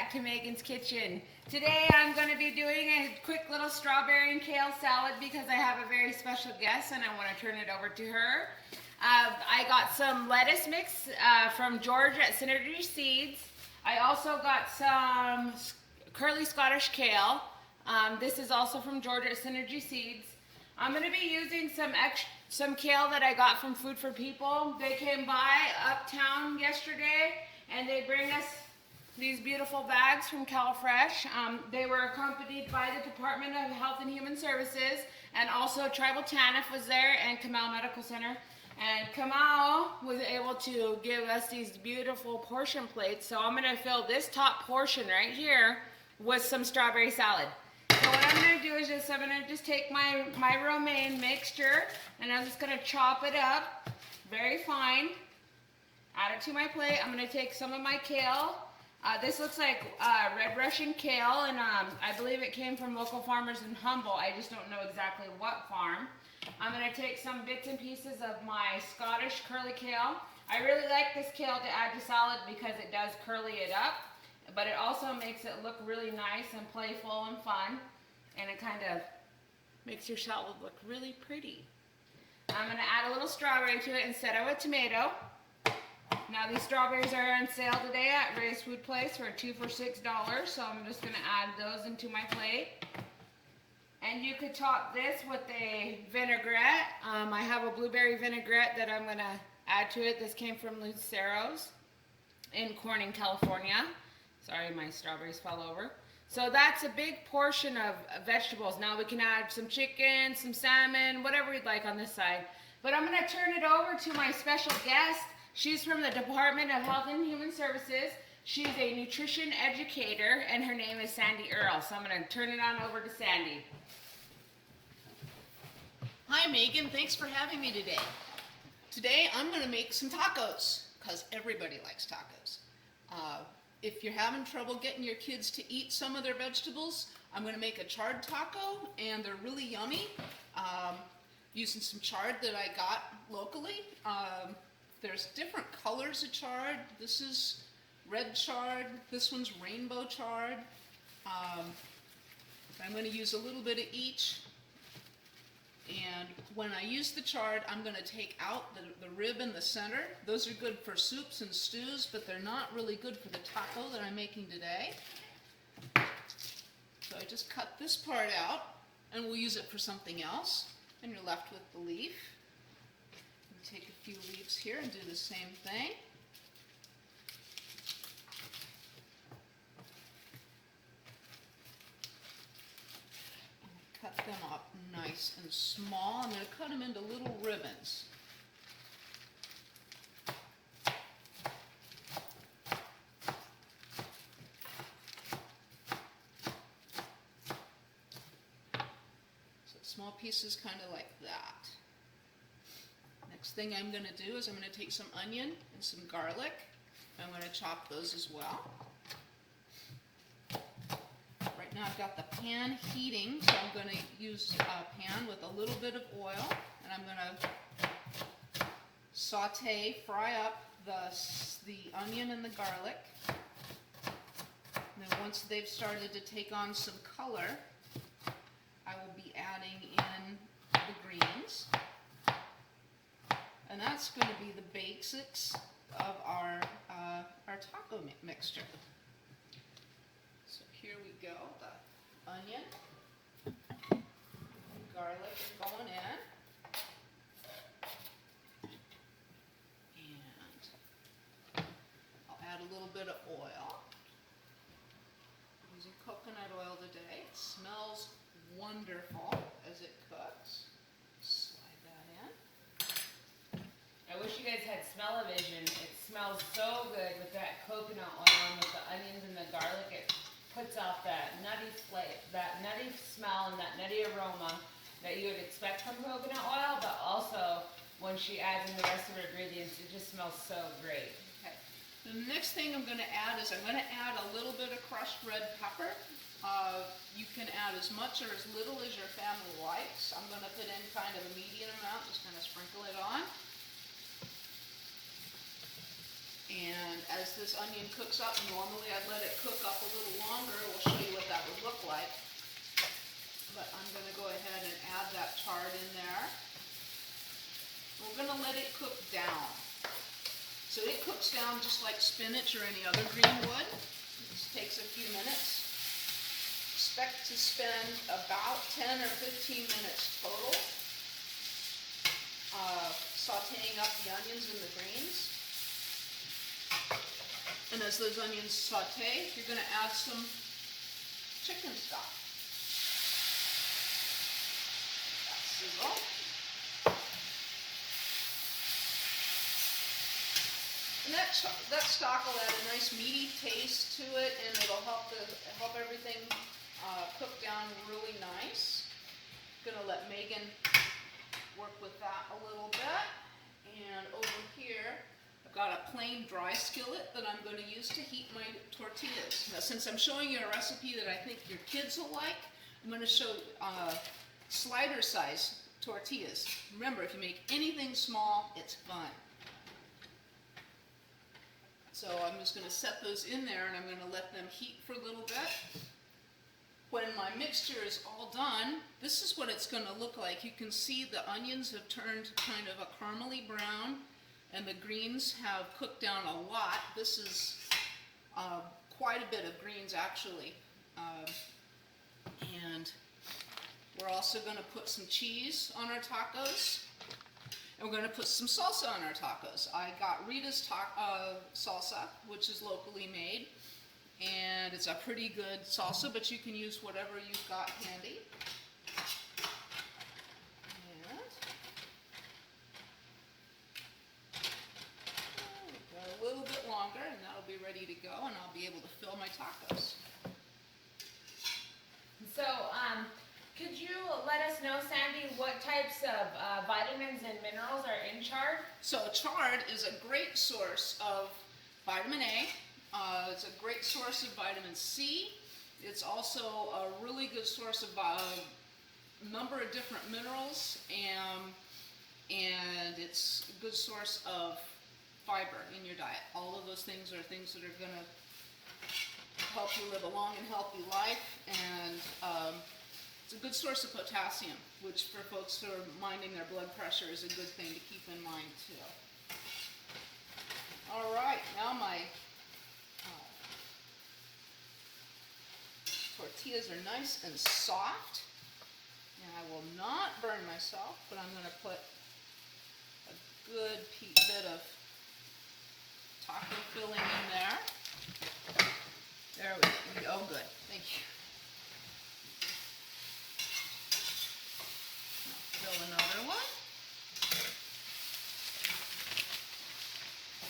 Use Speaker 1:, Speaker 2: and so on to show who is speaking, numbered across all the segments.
Speaker 1: back to Megan's Kitchen. Today I'm going to be doing a quick little strawberry and kale salad because I have a very special guest and I want to turn it over to her. I got some lettuce mix from George at Synergy Seeds. I also got some curly Scottish kale. This is also from George at Synergy Seeds. I'm going to be using some kale that I got from Food for People. They came by uptown yesterday and they bring us these beautiful bags from CalFresh. They were accompanied by the Department of Health and Human Services, and also Tribal TANF was there, and Kamal Medical Center. And Kamal was able to give us these beautiful portion plates. So I'm gonna fill this top portion right here with some strawberry salad. So what I'm gonna do is I'm gonna just take my romaine mixture and I'm just gonna chop it up very fine. Add it to my plate. I'm gonna take some of my kale. This looks like red Russian kale, and I believe it came from local farmers in Humboldt. I just don't know exactly what farm. I'm going to take some bits and pieces of my Scottish curly kale. I really like this kale to add to salad because it does curly it up, but it also makes it look really nice and playful and fun, and it kind of makes your salad look really pretty. I'm going to add a little strawberry to it instead of a tomato. Now these strawberries are on sale today at Ray's Food Place for 2 for $6, so I'm just going to add those into my plate. And you could top this with a vinaigrette. I have a blueberry vinaigrette that I'm going to add to it. This came from Lucero's in Corning, California. Sorry, my strawberries fell over. So that's a big portion of vegetables. Now we can add some chicken, some salmon, whatever we'd like on this side. But I'm going to turn it over to my special guest. She's from the Department of Health and Human Services. She's a nutrition educator, and her name is Sandy Earl. So I'm going to turn it on over to Sandy.
Speaker 2: Hi, Megan. Thanks for having me today. Today, I'm going to make some tacos, because everybody likes tacos. If you're having trouble getting your kids to eat some of their vegetables, I'm going to make a chard taco, and they're really yummy. Using some chard that I got locally. There's different colors of chard. This is red chard. This one's rainbow chard. I'm going to use a little bit of each. And when I use the chard, I'm going to take out the rib in the center. Those are good for soups and stews, but they're not really good for the taco that I'm making today. So I just cut this part out, and we'll use it for something else. And you're left with the leaf. Take a few leaves here and do the same thing. And cut them up nice and small. I'm going to cut them into little ribbons. So small pieces kind of like that. Next thing I'm going to do is I'm going to take some onion and some garlic. I'm going to chop those as well. Right now I've got the pan heating, so I'm going to use a pan with a little bit of oil, and I'm going to fry up the onion and the garlic. And then once they've started to take on some color, I will be adding in the greens. And that's going to be the basics of our taco mixture. So here we go. The onion, garlic is going in. And I'll add a little bit of oil. I'm using coconut oil today. It smells wonderful as it cooks.
Speaker 1: I wish you guys had smell-o-vision. It smells so good with that coconut oil and with the onions and the garlic. It puts off that nutty smell and that nutty aroma that you would expect from coconut oil, but also when she adds in the rest of her ingredients, it just smells so great.
Speaker 2: Okay. The next thing I'm going to add is I'm going to add a little bit of crushed red pepper. You can add as much or as little as your family likes. I'm going to put in kind of a medium amount, just kind of sprinkle it on. And as this onion cooks up, normally I'd let it cook up a look like. But I'm going to go ahead and add that chard in there. We're going to let it cook down. So it cooks down just like spinach or any other green would. It just takes a few minutes. Expect to spend about 10 or 15 minutes total sauteing up the onions and the greens. And as those onions saute, you're going to add some chicken stock. Sizzle. And that stock will add a nice meaty taste to it, and it'll help everything cook down really nice. Gonna let Megan work with that a little bit. And over here, I've got a plain dry skillet that I'm going to use to heat my tortillas. Now, since I'm showing you a recipe that I think your kids will like, I'm going to show slider size tortillas. Remember, if you make anything small, it's fun. So I'm just going to set those in there, and I'm going to let them heat for a little bit. When my mixture is all done, this is what it's going to look like. You can see the onions have turned kind of a caramely brown, and the greens have cooked down a lot. This is quite a bit of greens, actually. And we're also going to put some cheese on our tacos. And we're going to put some salsa on our tacos. I got Rita's salsa, which is locally made. And it's a pretty good salsa, but you can use whatever you've got handy. And we've got a little bit longer, and that'll be ready to go, and I'll be able to fill my tacos.
Speaker 1: So, could you let us know, Sandy, what types of vitamins and minerals are in chard?
Speaker 2: So chard is a great source of vitamin A. It's a great source of vitamin C. It's also a really good source of a number of different minerals, and it's a good source of fiber in your diet. All of those things are things that are going to help you live a long and healthy life, and it's a good source of potassium, which for folks who are minding their blood pressure is a good thing to keep in mind too. All right, now my tortillas are nice and soft, and I will not burn myself, but I'm going to put a good bit of taco filling in there. There we go. Oh, good. Thank you. Now fill another one.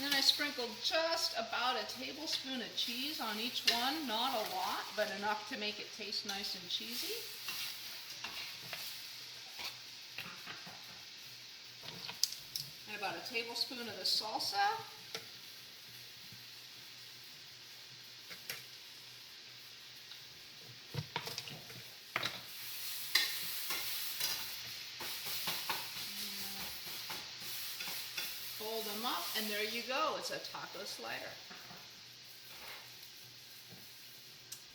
Speaker 2: Then I sprinkled just about a tablespoon of cheese on each one, not a lot, but enough to make it taste nice and cheesy. And about a tablespoon of the salsa. Fold them up, and there you go. It's a taco slider.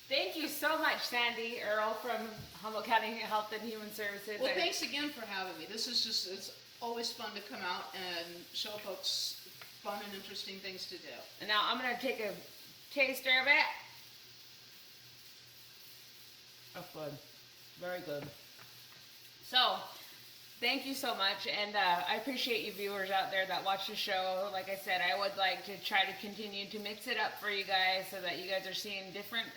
Speaker 1: Thank you so much, Sandy Earl from Humboldt County Health and Human Services.
Speaker 2: Well, thanks again for having me. This is just, it's always fun to come out and show folks fun and interesting things to do.
Speaker 1: And now I'm going to take a taster of it. That's good. Very good. So, thank you so much, and I appreciate you viewers out there that watch the show. Like I said, I would like to try to continue to mix it up for you guys so that you guys are seeing different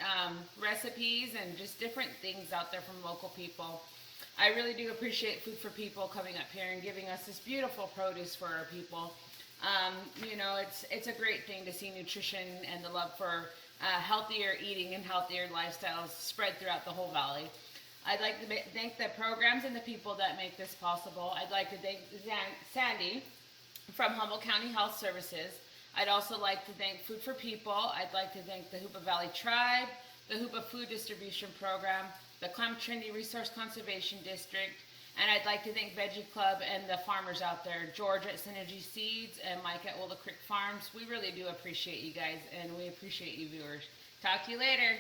Speaker 1: recipes and just different things out there from local people. I really do appreciate Food for People coming up here and giving us this beautiful produce for our people. You know, it's a great thing to see nutrition and the love for healthier eating and healthier lifestyles spread throughout the whole valley. I'd like to thank the programs and the people that make this possible. I'd like to thank Sandy from Humboldt County Health Services. I'd also like to thank Food for People. I'd like to thank the Hoopa Valley Tribe, the Hoopa Food Distribution Program, the Clem Trinity Resource Conservation District, and I'd like to thank Veggie Club and the farmers out there, George at Synergy Seeds and Mike at Willow Creek Farms. We really do appreciate you guys, and we appreciate you viewers. Talk to you later.